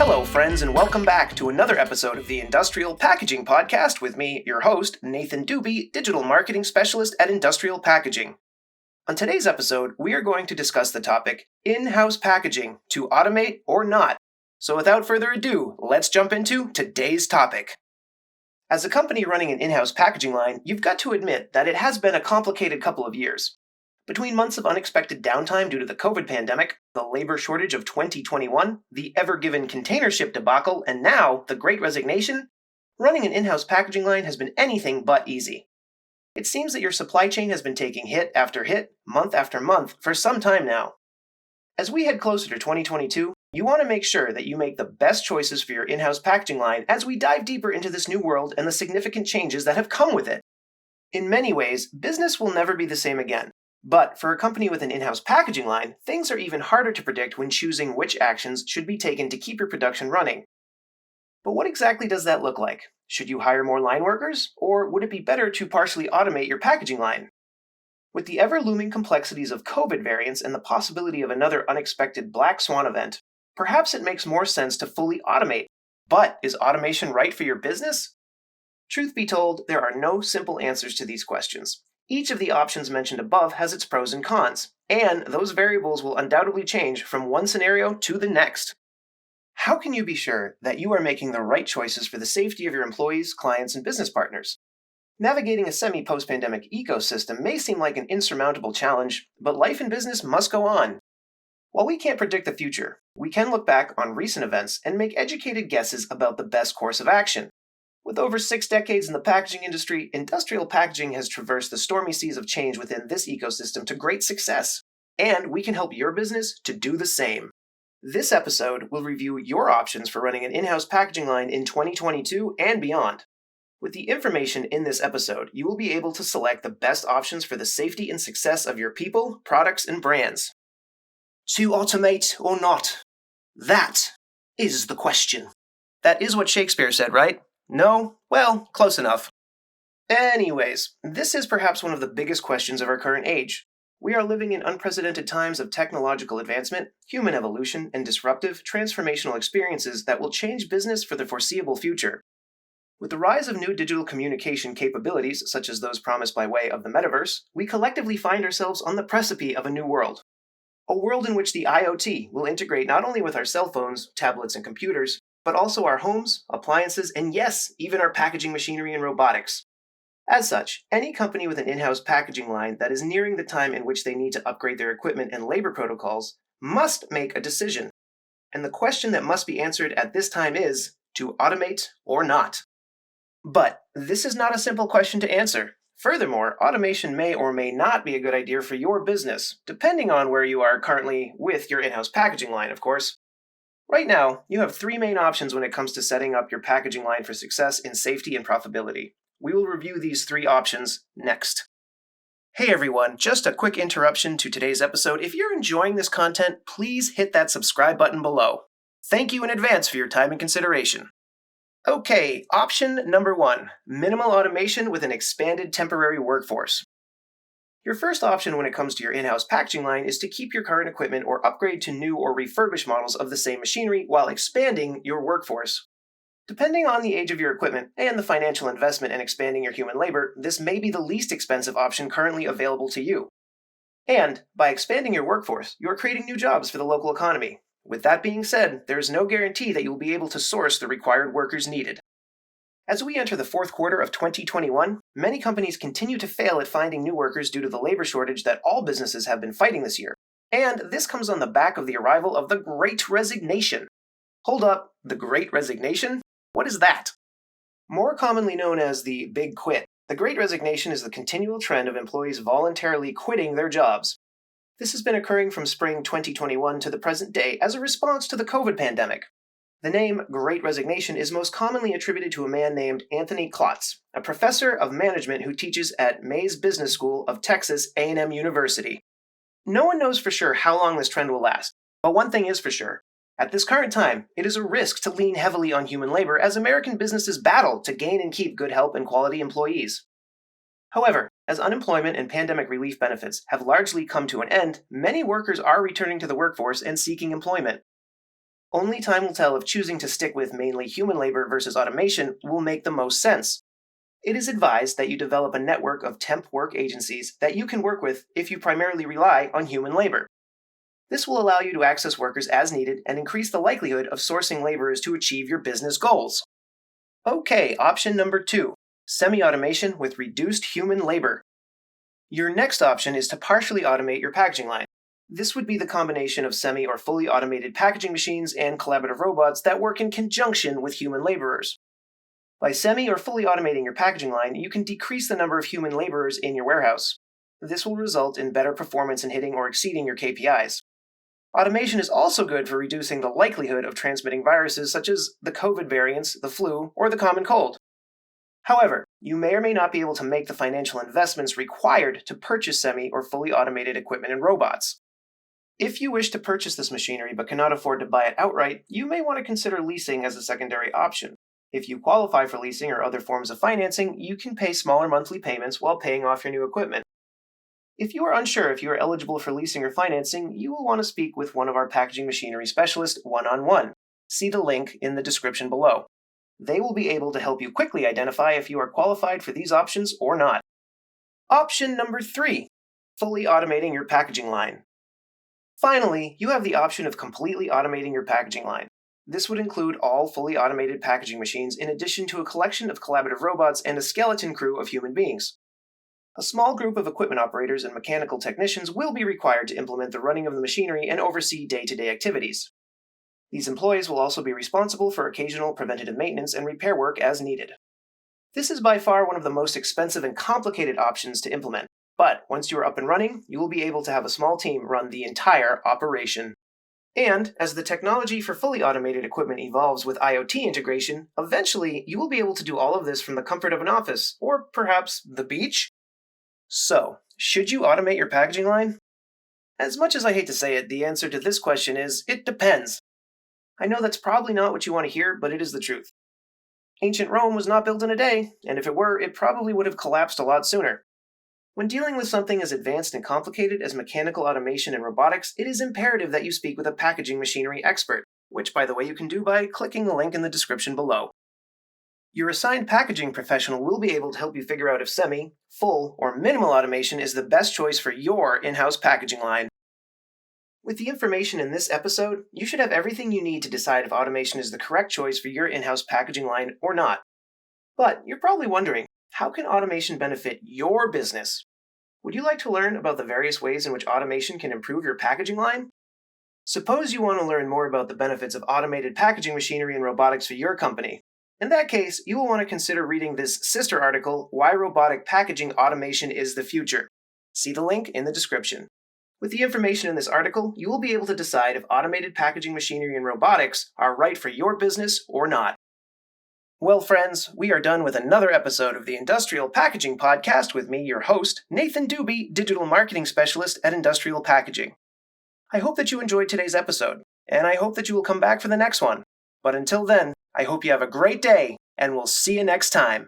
Hello, friends, and welcome back to another episode of the Industrial Packaging Podcast with me, your host, Nathan Dube, Digital Marketing Specialist at Industrial Packaging. On today's episode, we are going to discuss the topic, in-house packaging, to automate or not. So without further ado, let's jump into today's topic. As a company running an in-house packaging line, you've got to admit that it has been a complicated couple of years. Between months of unexpected downtime due to the COVID pandemic, the labor shortage of 2021, the ever-given container ship debacle, and now the Great Resignation, running an in-house packaging line has been anything but easy. It seems that your supply chain has been taking hit after hit, month after month, for some time now. As we head closer to 2022, you want to make sure that you make the best choices for your in-house packaging line as we dive deeper into this new world and the significant changes that have come with it. In many ways, business will never be the same again. But for a company with an in-house packaging line, things are even harder to predict when choosing which actions should be taken to keep your production running. But what exactly does that look like? Should you hire more line workers, or would it be better to partially automate your packaging line? With the ever-looming complexities of COVID variants and the possibility of another unexpected black swan event, perhaps it makes more sense to fully automate. But is automation right for your business? Truth be told, there are no simple answers to these questions. Each of the options mentioned above has its pros and cons, and those variables will undoubtedly change from one scenario to the next. How can you be sure that you are making the right choices for the safety of your employees, clients, and business partners? Navigating a semi-post-pandemic ecosystem may seem like an insurmountable challenge, but life and business must go on. While we can't predict the future, we can look back on recent events and make educated guesses about the best course of action. With over 6 decades in the packaging industry, industrial packaging has traversed the stormy seas of change within this ecosystem to great success, and we can help your business to do the same. This episode will review your options for running an in-house packaging line in 2022 and beyond. With the information in this episode, you will be able to select the best options for the safety and success of your people, products, and brands. To automate or not? That is the question. That is what Shakespeare said, right? No? Well, close enough. Anyways, this is perhaps one of the biggest questions of our current age. We are living in unprecedented times of technological advancement, human evolution, and disruptive, transformational experiences that will change business for the foreseeable future. With the rise of new digital communication capabilities, such as those promised by way of the metaverse, we collectively find ourselves on the precipice of a new world. A world in which the IoT will integrate not only with our cell phones, tablets, and computers, but also our homes, appliances, and yes, even our packaging machinery and robotics. As such, any company with an in-house packaging line that is nearing the time in which they need to upgrade their equipment and labor protocols must make a decision. And the question that must be answered at this time is, to automate or not? But this is not a simple question to answer. Furthermore, automation may or may not be a good idea for your business, depending on where you are currently with your in-house packaging line, of course. Right now, you have 3 main options when it comes to setting up your packaging line for success in safety and profitability. We will review these 3 options next. Hey everyone, just a quick interruption to today's episode. If you're enjoying this content, please hit that subscribe button below. Thank you in advance for your time and consideration. Okay, option number 1, minimal automation with an expanded temporary workforce. Your first option when it comes to your in-house packaging line is to keep your current equipment or upgrade to new or refurbished models of the same machinery while expanding your workforce. Depending on the age of your equipment and the financial investment in expanding your human labor, this may be the least expensive option currently available to you. And by expanding your workforce, you are creating new jobs for the local economy. With that being said, there is no guarantee that you will be able to source the required workers needed. As we enter the 4th quarter of 2021, many companies continue to fail at finding new workers due to the labor shortage that all businesses have been fighting this year. And this comes on the back of the arrival of the Great Resignation. Hold up, the Great Resignation? What is that? More commonly known as the Big Quit, the Great Resignation is the continual trend of employees voluntarily quitting their jobs. This has been occurring from spring 2021 to the present day as a response to the COVID pandemic. The name Great Resignation is most commonly attributed to a man named Anthony Klotz, a professor of management who teaches at Mays Business School of Texas A&M University. No one knows for sure how long this trend will last, but one thing is for sure. At this current time, it is a risk to lean heavily on human labor as American businesses battle to gain and keep good help and quality employees. However, as unemployment and pandemic relief benefits have largely come to an end, many workers are returning to the workforce and seeking employment. Only time will tell if choosing to stick with mainly human labor versus automation will make the most sense. It is advised that you develop a network of temp work agencies that you can work with if you primarily rely on human labor. This will allow you to access workers as needed and increase the likelihood of sourcing laborers to achieve your business goals. Okay, option number 2, semi-automation with reduced human labor. Your next option is to partially automate your packaging line. This would be the combination of semi or fully automated packaging machines and collaborative robots that work in conjunction with human laborers. By semi or fully automating your packaging line, you can decrease the number of human laborers in your warehouse. This will result in better performance in hitting or exceeding your KPIs. Automation is also good for reducing the likelihood of transmitting viruses such as the COVID variants, the flu, or the common cold. However, you may or may not be able to make the financial investments required to purchase semi or fully automated equipment and robots. If you wish to purchase this machinery but cannot afford to buy it outright, you may want to consider leasing as a secondary option. If you qualify for leasing or other forms of financing, you can pay smaller monthly payments while paying off your new equipment. If you are unsure if you are eligible for leasing or financing, you will want to speak with one of our packaging machinery specialists one-on-one. See the link in the description below. They will be able to help you quickly identify if you are qualified for these options or not. Option number 3, fully automating your packaging line. Finally, you have the option of completely automating your packaging line. This would include all fully automated packaging machines in addition to a collection of collaborative robots and a skeleton crew of human beings. A small group of equipment operators and mechanical technicians will be required to implement the running of the machinery and oversee day-to-day activities. These employees will also be responsible for occasional preventative maintenance and repair work as needed. This is by far one of the most expensive and complicated options to implement, but once you are up and running, you will be able to have a small team run the entire operation. And as the technology for fully automated equipment evolves with IoT integration, eventually you will be able to do all of this from the comfort of an office, or perhaps the beach? So, should you automate your packaging line? As much as I hate to say it, the answer to this question is, it depends. I know that's probably not what you want to hear, but it is the truth. Ancient Rome was not built in a day, and if it were, it probably would have collapsed a lot sooner. When dealing with something as advanced and complicated as mechanical automation and robotics, it is imperative that you speak with a packaging machinery expert, which, by the way, you can do by clicking the link in the description below. Your assigned packaging professional will be able to help you figure out if semi, full, or minimal automation is the best choice for your in-house packaging line. With the information in this episode, you should have everything you need to decide if automation is the correct choice for your in-house packaging line or not. But you're probably wondering, how can automation benefit your business? Would you like to learn about the various ways in which automation can improve your packaging line? Suppose you want to learn more about the benefits of automated packaging machinery and robotics for your company. In that case, you will want to consider reading this sister article, Why Robotic Packaging Automation is the Future. See the link in the description. With the information in this article, you will be able to decide if automated packaging machinery and robotics are right for your business or not. Well, friends, we are done with another episode of the Industrial Packaging Podcast with me, your host, Nathan Dube, Digital Marketing Specialist at Industrial Packaging. I hope that you enjoyed today's episode, and I hope that you will come back for the next one. But until then, I hope you have a great day, and we'll see you next time.